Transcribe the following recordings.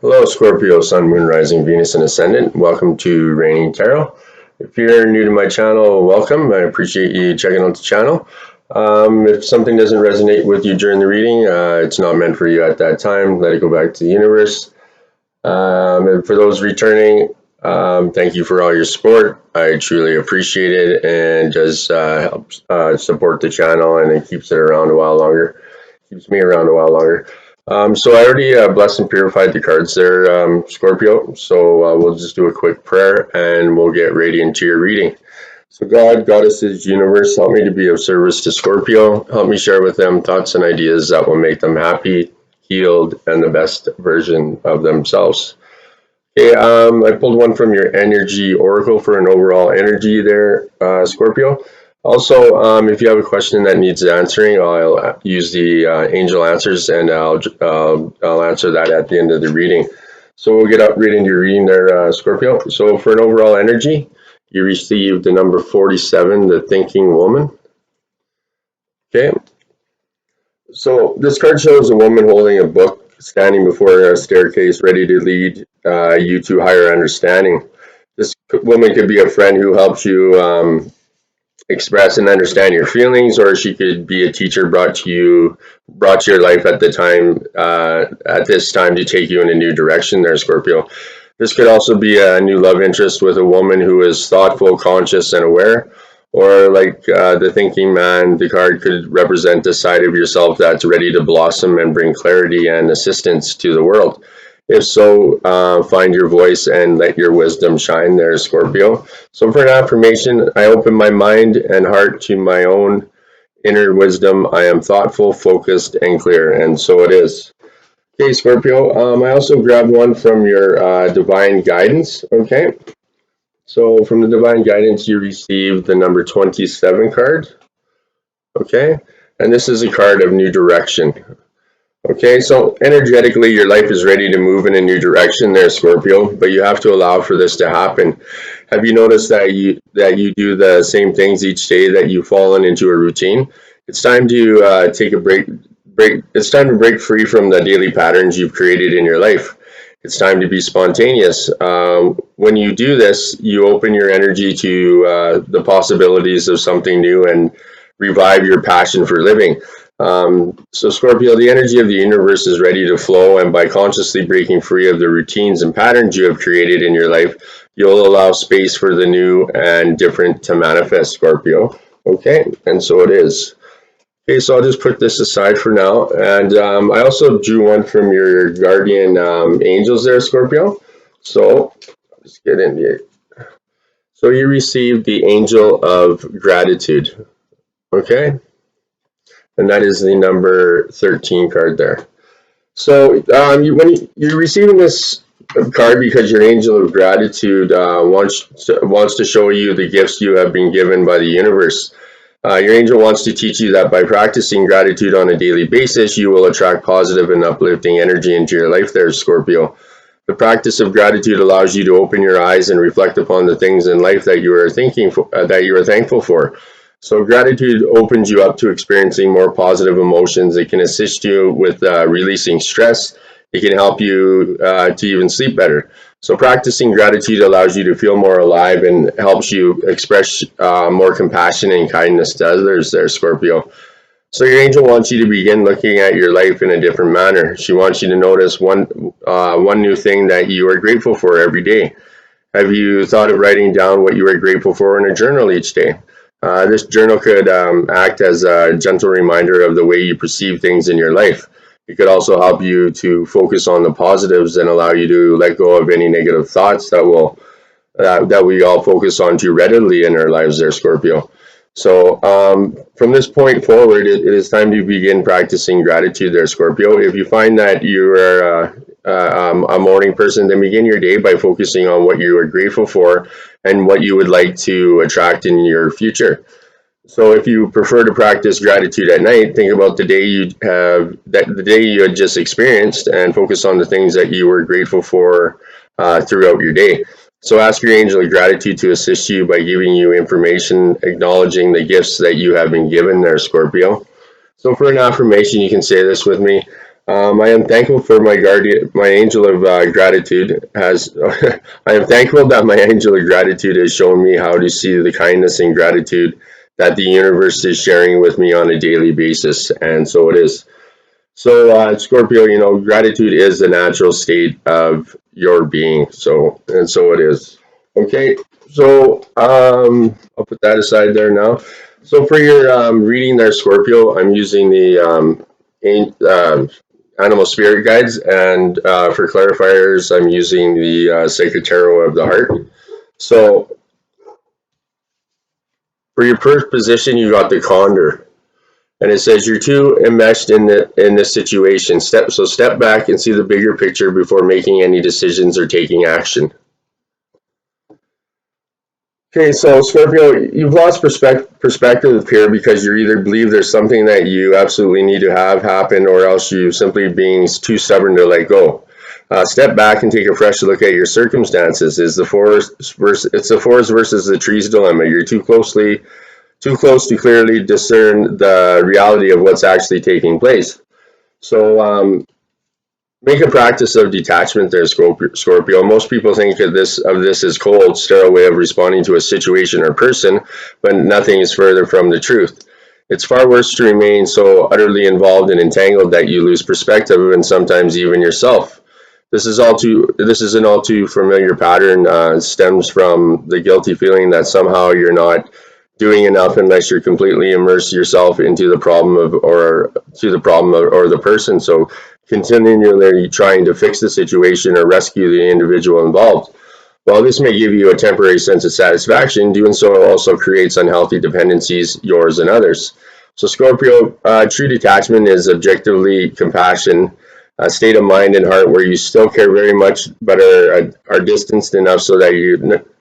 Hello, Scorpio, Sun, Moon, Rising, Venus, and Ascendant. Welcome to Reigning Tarot. If you're new to my channel, welcome. I appreciate you checking out the channel. If something doesn't resonate with you during the reading, it's not meant for you at that time. Let it go back to the universe. And for those returning, thank you for all your support. I truly appreciate it, and does help support the channel, and it keeps it around a while longer. Keeps me around a while longer. So I already blessed and purified the cards there, Scorpio. So we'll just do a quick prayer and we'll get right into your reading. So God, Goddesses, Universe, help me to be of service to Scorpio. Help me share with them thoughts and ideas that will make them happy, healed, and the best version of themselves. Okay, I pulled one from your energy oracle for an overall energy there, Scorpio. Also, if you have a question that needs answering, I'll use the angel answers, and I'll answer that at the end of the reading. So we'll get up right into your reading there, Scorpio. So for an overall energy, you received the number 47, the Thinking Woman. Okay, so this card shows a woman holding a book, standing before a staircase, ready to lead you to higher understanding. This woman could be a friend who helps you express and understand your feelings, or she could be a teacher brought to your life at the time at this time to take you in a new direction there, Scorpio. This could also be a new love interest with a woman who is thoughtful, conscious, and aware. Or like the thinking man, the card could represent a side of yourself that's ready to blossom and bring clarity and assistance to the world. If so, find your voice and let your wisdom shine there, Scorpio. So for an affirmation, I open my mind and heart to my own inner wisdom. I am thoughtful, focused, and clear. And so it is. Okay, Scorpio. I also grabbed one from your divine guidance. Okay. So from the divine guidance, you received the number 27 card. Okay. And this is a card of new direction. Okay, so energetically, your life is ready to move in a new direction there, Scorpio, but you have to allow for this to happen. Have you noticed that you do the same things each day, that you've fallen into a routine? It's time to take a break. It's time to break free from the daily patterns you've created in your life. It's time to be spontaneous. When you do this, you open your energy to the possibilities of something new and revive your passion for living. So Scorpio, the energy of the universe is ready to flow, and by consciously breaking free of the routines and patterns you have created in your life, you'll allow space for the new and different to manifest, Scorpio. Okay, and so it is. Okay, so I'll just put this aside for now, and I also drew one from your guardian angels there, Scorpio. So I'll just get into it. So you received the angel of gratitude. Okay, and that is the number 13 card there. So you're receiving this card because your angel of gratitude wants to show you the gifts you have been given by the universe. Your angel wants to teach you that by practicing gratitude on a daily basis, you will attract positive and uplifting energy into your life there, Scorpio. The practice of gratitude allows you to open your eyes and reflect upon the things in life that you are thankful for. So gratitude opens you up to experiencing more positive emotions. It can assist you with releasing stress. It can help you to even sleep better. So practicing gratitude allows you to feel more alive and helps you express more compassion and kindness to others there, Scorpio. So your angel wants you to begin looking at your life in a different manner. She wants you to notice one new thing that you are grateful for every day. Have you thought of writing down what you are grateful for in a journal each day? This journal could act as a gentle reminder of the way you perceive things in your life. It could also help you to focus on the positives and allow you to let go of any negative thoughts that we all focus on too readily in our lives there, Scorpio. So from this point forward, it is time to begin practicing gratitude there, Scorpio. If you find that you are a morning person, then begin your day by focusing on what you are grateful for and what you would like to attract in your future. So if you prefer to practice gratitude at night, think about the day you had just experienced, and focus on the things that you were grateful for throughout your day. So ask your angel of gratitude to assist you by giving you information, acknowledging the gifts that you have been given there, Scorpio. So for an affirmation, you can say this with me. I am thankful for my guardian, my angel of gratitude has. I am thankful that my angel of gratitude has shown me how to see the kindness and gratitude that the universe is sharing with me on a daily basis, and so it is. So, Scorpio, gratitude is the natural state of your being. So it is. Okay, so I'll put that aside there now. So for your reading there, Scorpio, I'm using the animal spirit guides, and for clarifiers, I'm using the sacred tarot of the heart. So for your first position, you got the condor. And it says you're too enmeshed in this situation. Step back and see the bigger picture before making any decisions or taking action. Okay, so Scorpio, you've lost perspective here because you either believe there's something that you absolutely need to have happen, or else you simply being too stubborn to let go. Step back and take a fresh look at your circumstances. It's the forest versus the trees dilemma. You're too close to clearly discern the reality of what's actually taking place. So make a practice of detachment there, Scorpio. Most people think of this as cold, sterile way of responding to a situation or person, but nothing is further from the truth. It's far worse to remain so utterly involved and entangled that you lose perspective and sometimes even yourself. This is an all too familiar pattern. Stems from the guilty feeling that somehow you're not doing enough unless you're completely immerse yourself into the problem or the person. So continually trying to fix the situation or rescue the individual involved. While this may give you a temporary sense of satisfaction, doing so also creates unhealthy dependencies, yours and others. So Scorpio, true detachment is objectively compassion, a state of mind and heart where you still care very much, but are distanced enough so that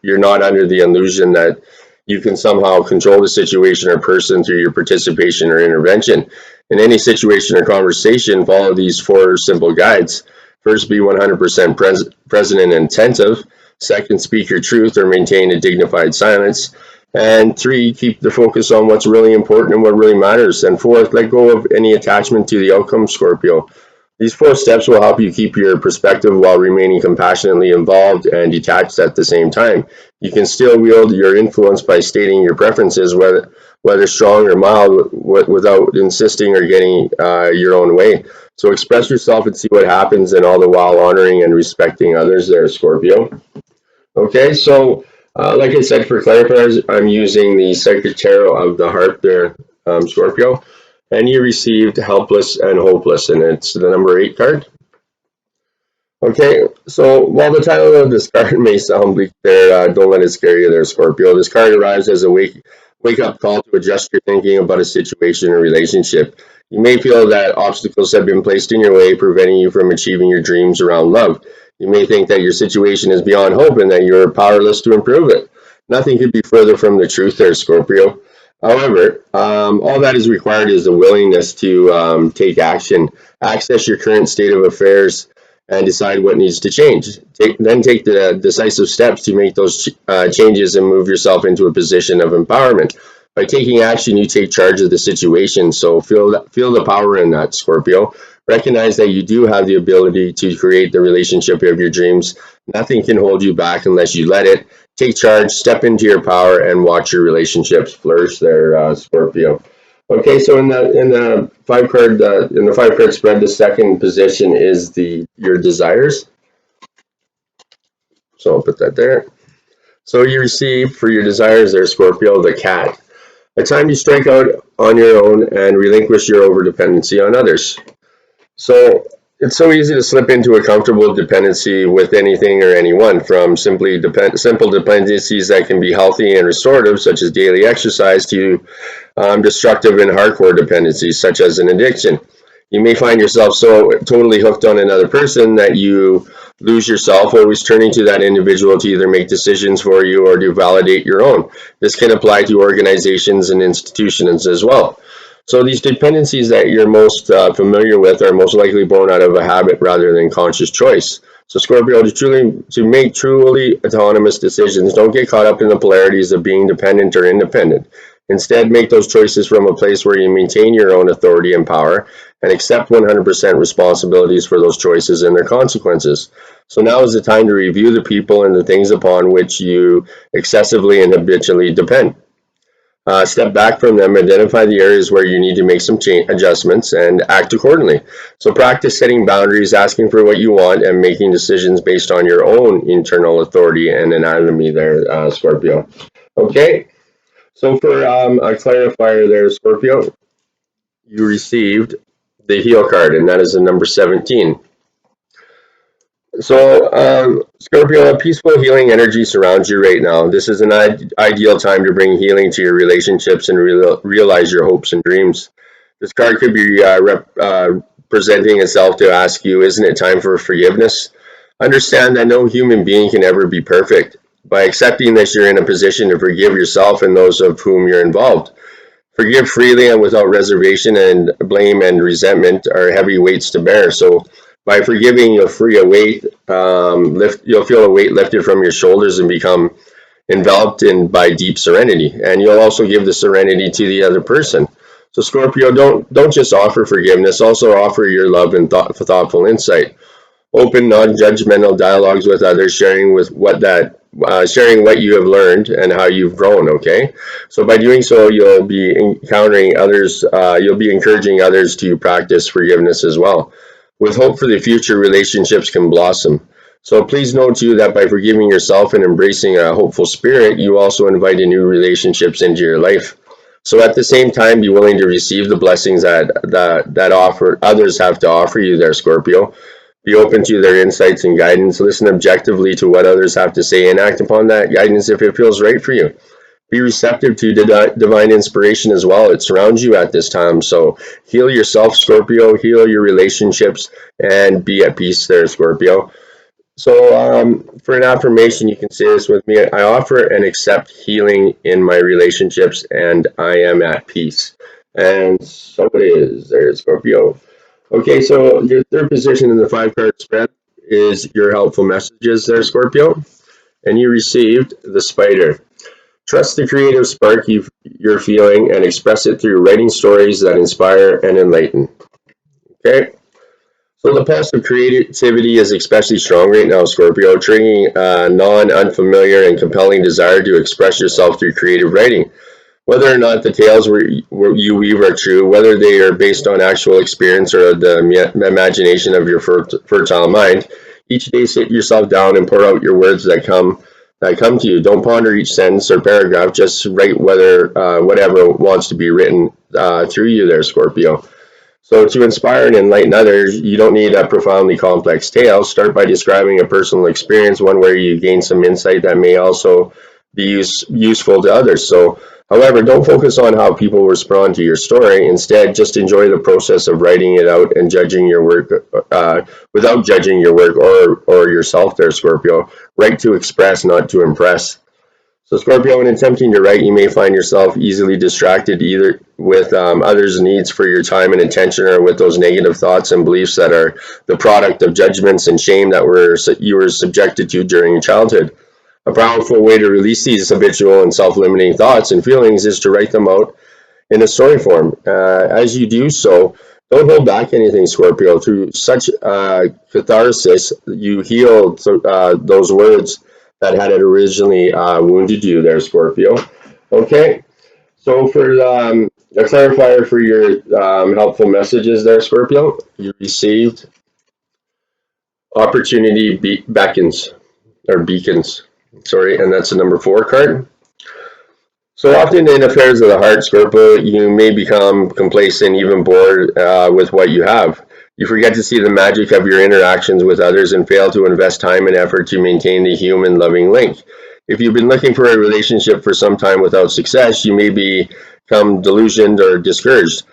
you're not under the illusion that you can somehow control the situation or person through your participation or intervention. In any situation or conversation, follow these four simple guides. First, be 100% present and attentive. Second, speak your truth or maintain a dignified silence. And three, keep the focus on what's really important and what really matters. And fourth, let go of any attachment to the outcome, Scorpio. These four steps will help you keep your perspective while remaining compassionately involved and detached at the same time. You can still wield your influence by stating your preferences, whether strong or mild, without insisting or getting your own way. So express yourself and see what happens, and all the while honoring and respecting others there, Scorpio. Okay, so like I said, for clarifiers, I'm using the Sacred Tarot of the Heart there, Scorpio. And you received Helpless and Hopeless, and it's the number 8 card. Okay, so while the title of this card may sound bleak there, don't let it scare you there, Scorpio. This card arrives as a wake-up call to adjust your thinking about a situation or relationship. You may feel that obstacles have been placed in your way, preventing you from achieving your dreams around love. You may think that your situation is beyond hope and that you're powerless to improve it. Nothing could be further from the truth there, Scorpio. However, all that is required is the willingness to take action, access your current state of affairs, and decide what needs to change. Then take the decisive steps to make those changes and move yourself into a position of empowerment. By taking action, you take charge of the situation. So feel the power in that, Scorpio. Recognize that you do have the ability to create the relationship of your dreams. Nothing can hold you back unless you let it. Take charge, step into your power, and watch your relationships flourish there, Scorpio. Okay, so in the five card spread, the second position is your desires. So I'll put that there. So you receive for your desires there, Scorpio, the cat. A time to strike out on your own and relinquish your overdependency on others. So it's so easy to slip into a comfortable dependency with anything or anyone, from simple dependencies that can be healthy and restorative, such as daily exercise, to destructive and hardcore dependencies, such as an addiction. You may find yourself so totally hooked on another person that you lose yourself, always turning to that individual to either make decisions for you or to validate your own. This can apply to organizations and institutions as well. So these dependencies that you're most familiar with are most likely born out of a habit rather than conscious choice. So Scorpio, to make truly autonomous decisions, don't get caught up in the polarities of being dependent or independent. Instead, make those choices from a place where you maintain your own authority and power and accept 100% responsibilities for those choices and their consequences. So now is the time to review the people and the things upon which you excessively and habitually depend. Step back from them, identify the areas where you need to make some adjustments, and act accordingly. So practice setting boundaries, asking for what you want, and making decisions based on your own internal authority and anatomy there, Scorpio. Okay, so for a clarifier there, Scorpio, you received the heal card, and that is the number 17. So, Scorpio, a peaceful healing energy surrounds you right now. This is an ideal time to bring healing to your relationships and realize your hopes and dreams. This card could be presenting itself to ask you, isn't it time for forgiveness? Understand that no human being can ever be perfect. By accepting this, you're in a position to forgive yourself and those of whom you're involved. Forgive freely and without reservation, and blame and resentment are heavy weights to bear. So, by forgiving, you'll free a weight, you'll feel a weight lifted from your shoulders and become enveloped in by deep serenity. And you'll also give the serenity to the other person. So, Scorpio, don't just offer forgiveness; also offer your love and thoughtful insight. Open, non-judgmental dialogues with others, sharing what you have learned and how you've grown. Okay, so by doing so, you'll be encountering others. You'll be encouraging others to practice forgiveness as well. With hope for the future, relationships can blossom. So please note too that by forgiving yourself and embracing a hopeful spirit, you also invite new relationships into your life. So at the same time, be willing to receive the blessings that offer others have to offer you there, Scorpio. Be open to their insights and guidance. Listen objectively to what others have to say and act upon that guidance if it feels right for you. Be receptive to divine inspiration as well. It surrounds you at this time. So heal yourself, Scorpio. Heal your relationships and be at peace there, Scorpio. So for an affirmation, you can say this with me. I offer and accept healing in my relationships, and I am at peace. And so it is there, Scorpio. Okay, so your third position in the 5-card spread is your helpful messages there, Scorpio. And you received the spider. Trust the creative spark you're feeling and express it through writing stories that inspire and enlighten. Okay, so the pulse of creativity is especially strong right now, Scorpio, triggering a unfamiliar and compelling desire to express yourself through creative writing. Whether or not the tales you weave are true, whether they are based on actual experience or the imagination of your fertile mind, each day sit yourself down and pour out your words that come to you. Don't ponder each sentence or paragraph. Just write whatever wants to be written through you there, Scorpio. So to inspire and enlighten others, you don't need a profoundly complex tale. Start by describing a personal experience, one where you gain some insight that may also be useful to others. So, however, don't focus on how people respond to your story. Instead, just enjoy the process of writing it out and judging your work without judging your work or yourself there, Scorpio. Write to express, not to impress. So Scorpio, when attempting to write, you may find yourself easily distracted either with others' needs for your time and attention or with those negative thoughts and beliefs that are the product of judgments and shame that you were subjected to during your childhood. A powerful way to release these habitual and self-limiting thoughts and feelings is to write them out in a story form. As you do so, don't hold back anything, Scorpio. Through such catharsis, you heal those words that had originally wounded you there, Scorpio. Okay, so for a clarifier for your helpful messages there, Scorpio, you received opportunity beckons, or beacons, sorry, and that's the number 4 card. So often in affairs of the heart, Scorpio, you may become complacent, even bored with what you have. You forget to see the magic of your interactions with others and fail to invest time and effort to maintain the human loving link. If you've been looking for a relationship for some time without success, you may become delusioned or discouraged,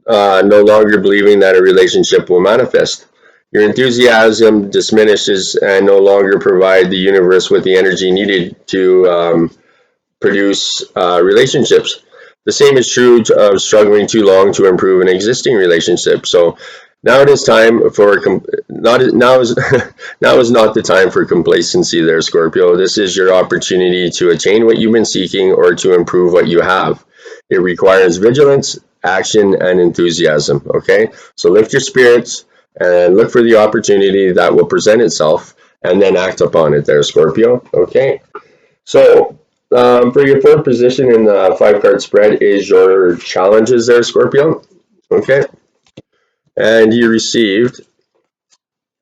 no longer believing that a relationship will manifest. Your enthusiasm diminishes and no longer provide the universe with the energy needed to produce relationships. The same is true of struggling too long to improve an existing relationship. So now it is time for now is not the time for complacency there, Scorpio. This is your opportunity to attain what you've been seeking or to improve what you have. It requires vigilance, action, and enthusiasm. Okay, so lift your spirits and look for the opportunity that will present itself, and then act upon it there, Scorpio. Okay, so for your fourth position in the 5 card spread is your challenges there, Scorpio. Okay, and you received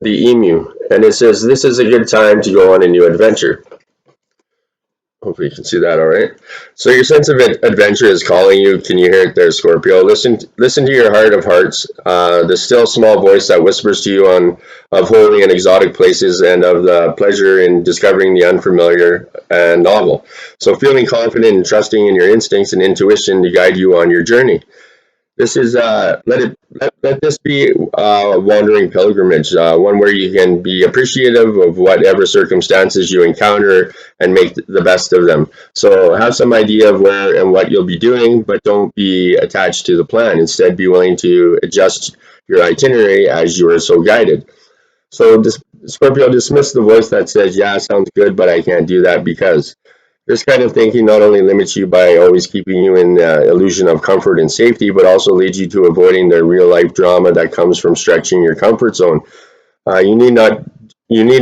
the emu, and it says this is a good time to go on a new adventure. Hopefully you can see that all right. So your sense of adventure is calling you. Can you hear it there, Scorpio? Listen to your heart of hearts, the still small voice that whispers to you of holy and exotic places and of the pleasure in discovering the unfamiliar and novel. So feeling confident and trusting in your instincts and intuition to guide you on your journey. This is let this be a wandering pilgrimage, one where you can be appreciative of whatever circumstances you encounter and make the best of them. So have some idea of where and what you'll be doing, but don't be attached to the plan. Instead, be willing to adjust your itinerary as you are so guided. So Scorpio, dismiss the voice that says, "Yeah, sounds good, but I can't do that because." This kind of thinking not only limits you by always keeping you in the illusion of comfort and safety, but also leads you to avoiding the real life drama that comes from stretching your comfort zone. You need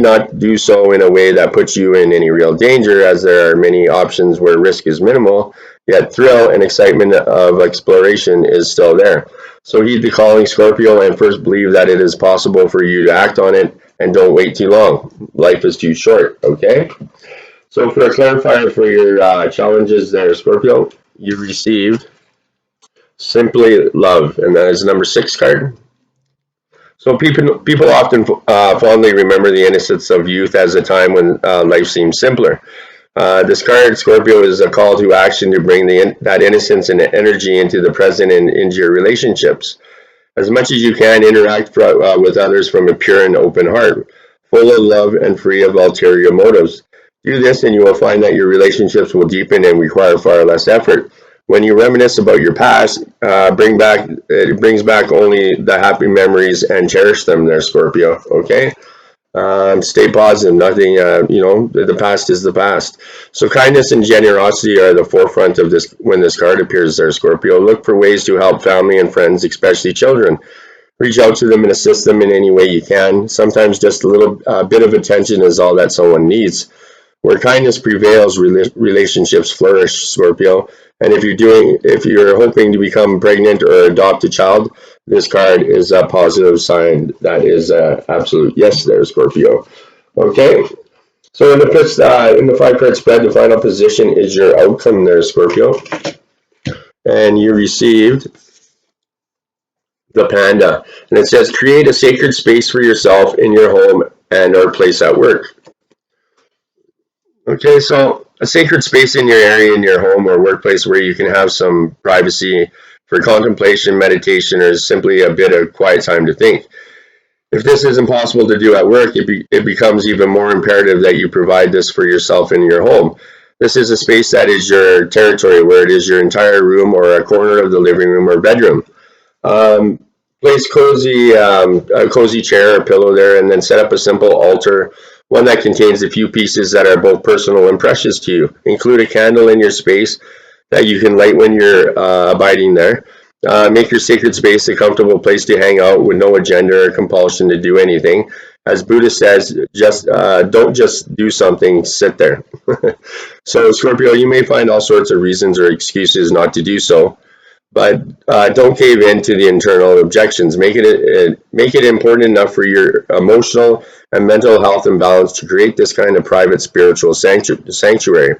not do so in a way that puts you in any real danger, as there are many options where risk is minimal, yet thrill and excitement of exploration is still there. So heed the calling, Scorpio, and first believe that it is possible for you to act on it, and don't wait too long. Life is too short, okay? So for a clarifier for your challenges there, Scorpio, you received Simply Love, and that is number 6 card. So people often fondly remember the innocence of youth as a time when life seemed simpler. This card, Scorpio, is a call to action to bring that innocence and energy into the present and into your relationships. As much as you can, interact with others from a pure and open heart, full of love and free of ulterior motives. Do this and you will find that your relationships will deepen and require far less effort. When you reminisce about your past, it brings back only the happy memories and cherish them there, Scorpio. Okay? Stay positive. Nothing, the past is the past. So kindness and generosity are the forefront of this when this card appears there, Scorpio. Look for ways to help family and friends, especially children. Reach out to them and assist them in any way you can. Sometimes just a little bit of attention is all that someone needs. Where kindness prevails, relationships flourish, Scorpio. And if you're hoping to become pregnant or adopt a child, this card is a positive sign. That is an absolute yes there, Scorpio. Okay. So in the 5 card spread, the final position is your outcome there, Scorpio. And you received the panda. And it says, create a sacred space for yourself in your home and or place at work. Okay, so a sacred space in your area, in your home or workplace where you can have some privacy for contemplation, meditation, or simply a bit of quiet time to think. If this isn't possible to do at work, it becomes even more imperative that you provide this for yourself in your home. This is a space that is your territory, where it is your entire room or a corner of the living room or bedroom. Place a cozy chair or pillow there, and then set up a simple altar, one that contains a few pieces that are both personal and precious to you. Include a candle in your space that you can light when you're abiding there. Make your sacred space a comfortable place to hang out with no agenda or compulsion to do anything. As Buddha says, don't just do something, sit there. So, Scorpio, you may find all sorts of reasons or excuses not to do so, but don't cave in to the internal objections. Make it important enough for your emotional and mental health and balance to create this kind of private spiritual sanctuary.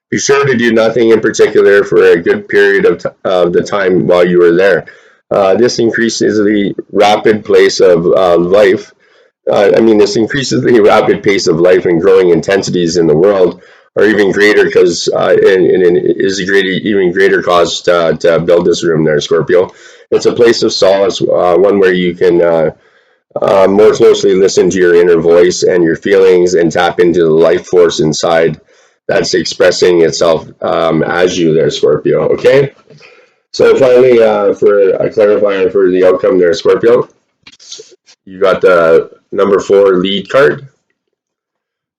Be sure to do nothing in particular for a good period of the time while you are there. This increases the rapid pace of life. This increases the rapid pace of life and growing intensities in the world are even greater because and is a even greater cause to build this room there, Scorpio. It's a place of solace, one where you can more closely listen to your inner voice and your feelings and tap into the life force inside that's expressing itself as you there, Scorpio. Okay? So finally, for a clarifier for the outcome there, Scorpio, you got the number 4 lead card.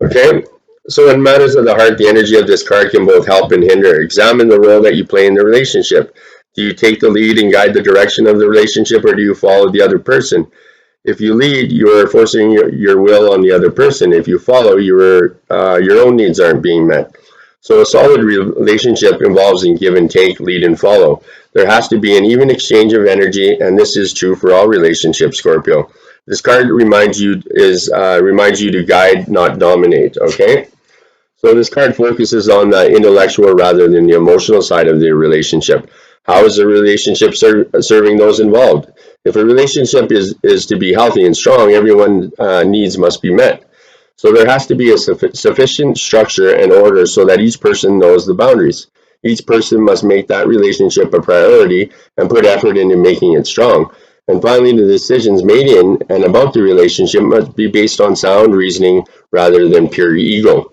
Okay? So in matters of the heart, the energy of this card can both help and hinder. Examine the role that you play in the relationship. Do you take the lead and guide the direction of the relationship, or do you follow the other person? If you lead, you are forcing your will on the other person. If you follow, your own needs aren't being met. So a solid relationship involves in give and take, lead and follow. There has to be an even exchange of energy, and this is true for all relationships, Scorpio. This card reminds you to guide, not dominate. Okay. So this card focuses on the intellectual rather than the emotional side of the relationship. How is the relationship serving those involved? If a relationship is to be healthy and strong, everyone's needs must be met. So there has to be a sufficient structure and order so that each person knows the boundaries. Each person must make that relationship a priority and put effort into making it strong. And finally, the decisions made in and about the relationship must be based on sound reasoning rather than pure ego.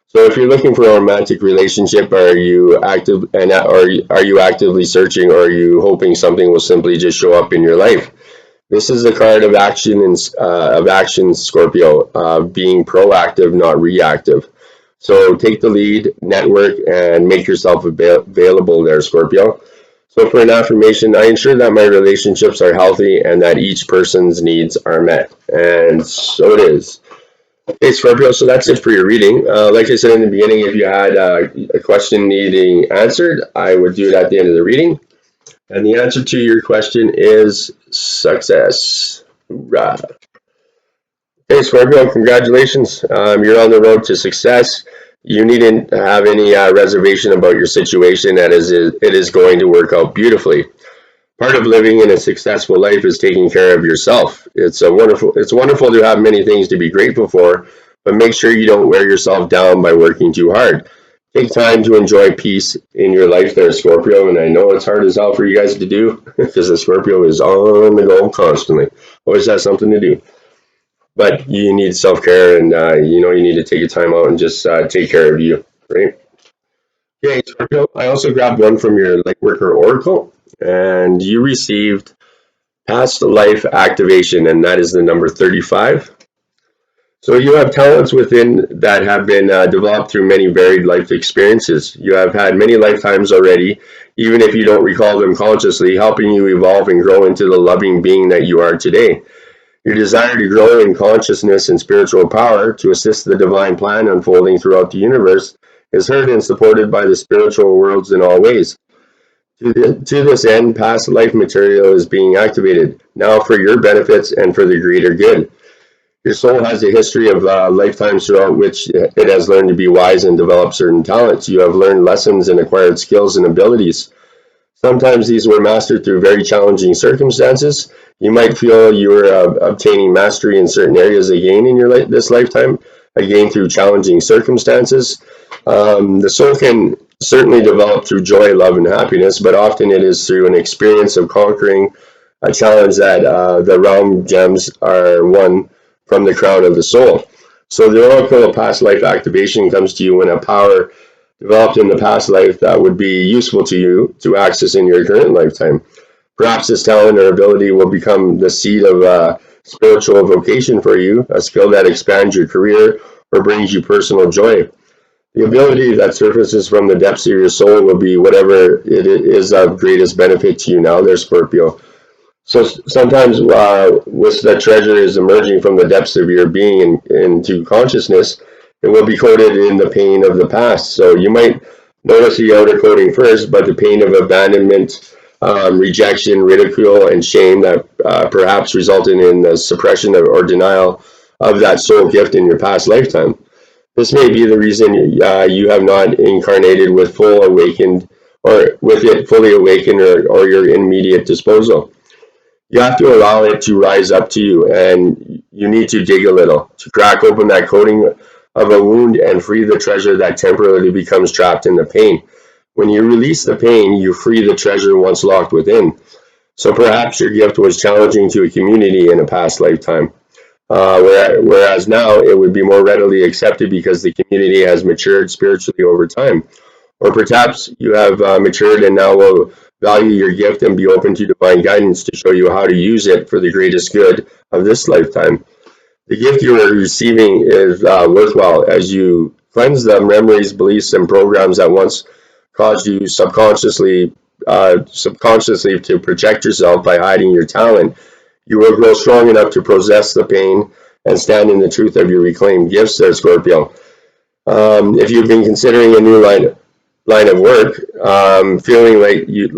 So if you're looking for a romantic relationship, are you actively searching, or are you hoping something will simply just show up in your life? This is the card of action and of action, Scorpio, being proactive, not reactive. So take the lead, network, and make yourself available there, Scorpio. So for an affirmation, I ensure that my relationships are healthy and that each person's needs are met. And so it is. Hey, Scorpio, so that's it for your reading. Like I said in the beginning, if you had a question needing answered, I would do it at the end of the reading. And the answer to your question is success. Hoorah. Hey, Scorpio, congratulations. You're on the road to success. You needn't have any reservation about your situation. It is going to work out beautifully. Part of living in a successful life is taking care of yourself. It's wonderful to have many things to be grateful for, but make sure you don't wear yourself down by working too hard. Take time to enjoy peace in your life there, Scorpio, and I know it's hard as hell for you guys to do because the Scorpio is on the go constantly. Always has something to do. But you need self-care, and you need to take your time out and just take care of you, right? Okay, Scorpio, I also grabbed one from your Lightworker Oracle, and you received Past Life Activation, and that is the number 35. So you have talents within that have been developed through many varied life experiences. You have had many lifetimes already, even if you don't recall them consciously, helping you evolve and grow into the loving being that you are today. Your desire to grow in consciousness and spiritual power to assist the divine plan unfolding throughout the universe is heard and supported by the spiritual worlds in all ways. To this end, past life material is being activated, now for your benefits and for the greater good. Your soul has a history of lifetimes throughout which it has learned to be wise and develop certain talents. You have learned lessons and acquired skills and abilities. Sometimes these were mastered through very challenging circumstances. You might feel you are obtaining mastery in certain areas again in this lifetime, again through challenging circumstances. The soul can certainly develop through joy, love, and happiness, but often it is through an experience of conquering a challenge that the realm gems are won from the crown of the soul. So the oracle of past life activation comes to you when a power developed in the past life that would be useful to you to access in your current lifetime. Perhaps this talent or ability will become the seed of a spiritual vocation for you, a skill that expands your career or brings you personal joy. The ability that surfaces from the depths of your soul will be whatever it is of greatest benefit to you now there, Scorpio. So sometimes with the treasure is emerging from the depths of your being into consciousness, it will be coded in the pain of the past. So you might notice the outer coding first, but the pain of abandonment, rejection, ridicule, and shame that perhaps resulted in the suppression or denial of that soul gift in your past lifetime. This may be the reason you have not incarnated with full awakened or with it fully awakened or your immediate disposal. You have to allow it to rise up to you, and you need to dig a little to crack open that coating of a wound and free the treasure that temporarily becomes trapped in the pain. When you release the pain, you free the treasure once locked within. So perhaps your gift was challenging to a community in a past lifetime, whereas now it would be more readily accepted because the community has matured spiritually over time. Or perhaps you have matured and now will value your gift and be open to divine guidance to show you how to use it for the greatest good of this lifetime. The gift you are receiving is worthwhile as you cleanse the memories, beliefs, and programs that once caused you subconsciously subconsciously to protect yourself by hiding your talent, you will grow strong enough to possess the pain and stand in the truth of your reclaimed gifts there, Scorpio. If you've been considering a new line of work, feeling you'd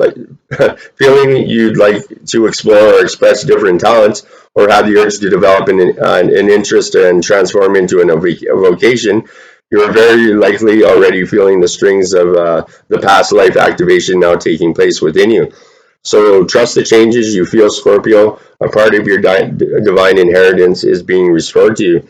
like to explore or express different talents, or have the urge to develop an interest and transform into a vocation, you are very likely already feeling the strings of the past life activation now taking place within you. So trust the changes you feel, Scorpio. A part of your divine inheritance is being restored to you.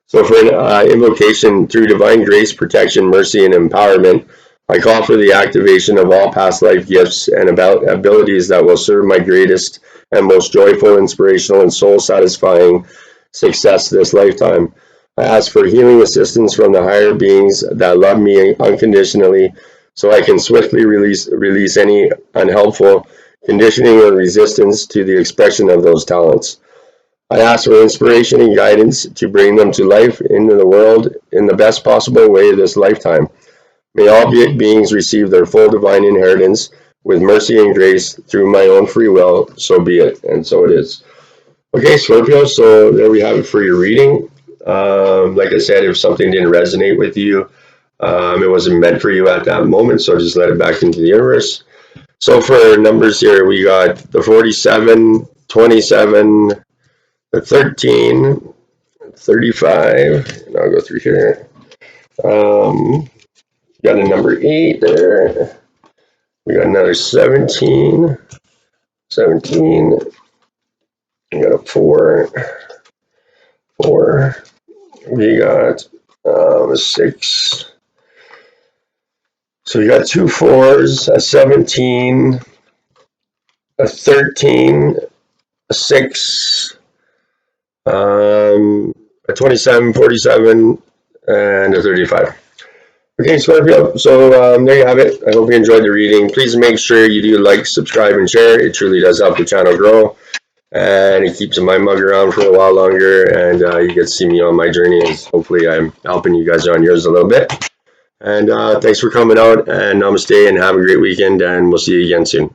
So for an invocation through divine grace, protection, mercy, and empowerment, I call for the activation of all past life gifts and abilities that will serve my greatest and most joyful, inspirational, and soul-satisfying success this lifetime. I ask for healing assistance from the higher beings that love me unconditionally, so I can swiftly release any unhelpful conditioning or resistance to the expression of those talents. I ask for inspiration and guidance to bring them to life into the world in the best possible way this lifetime. May all beings receive their full divine inheritance with mercy and grace through my own free will, so be it, and so it is. Okay, Scorpio, so there we have it for your reading. Like I said, if something didn't resonate with you, it wasn't meant for you at that moment, so just let it back into the universe. So for numbers here, we got the 47, 27, the 13, 35, and I'll go through here. Got a number 8 there. We got another 17, 17. We got a 4, 4. We got a 6. So we got 2 4s, a 17, a 13, a 6, a 27, 47, and a 35. Okay, Scorpio, so there you have it. I hope you enjoyed the reading. Please make sure you do like, subscribe, and share. It truly does help the channel grow, and it keeps my mug around for a while longer, and you get to see me on my journey, as hopefully I'm helping you guys on yours a little bit. And thanks for coming out, and namaste, and have a great weekend, and we'll see you again soon.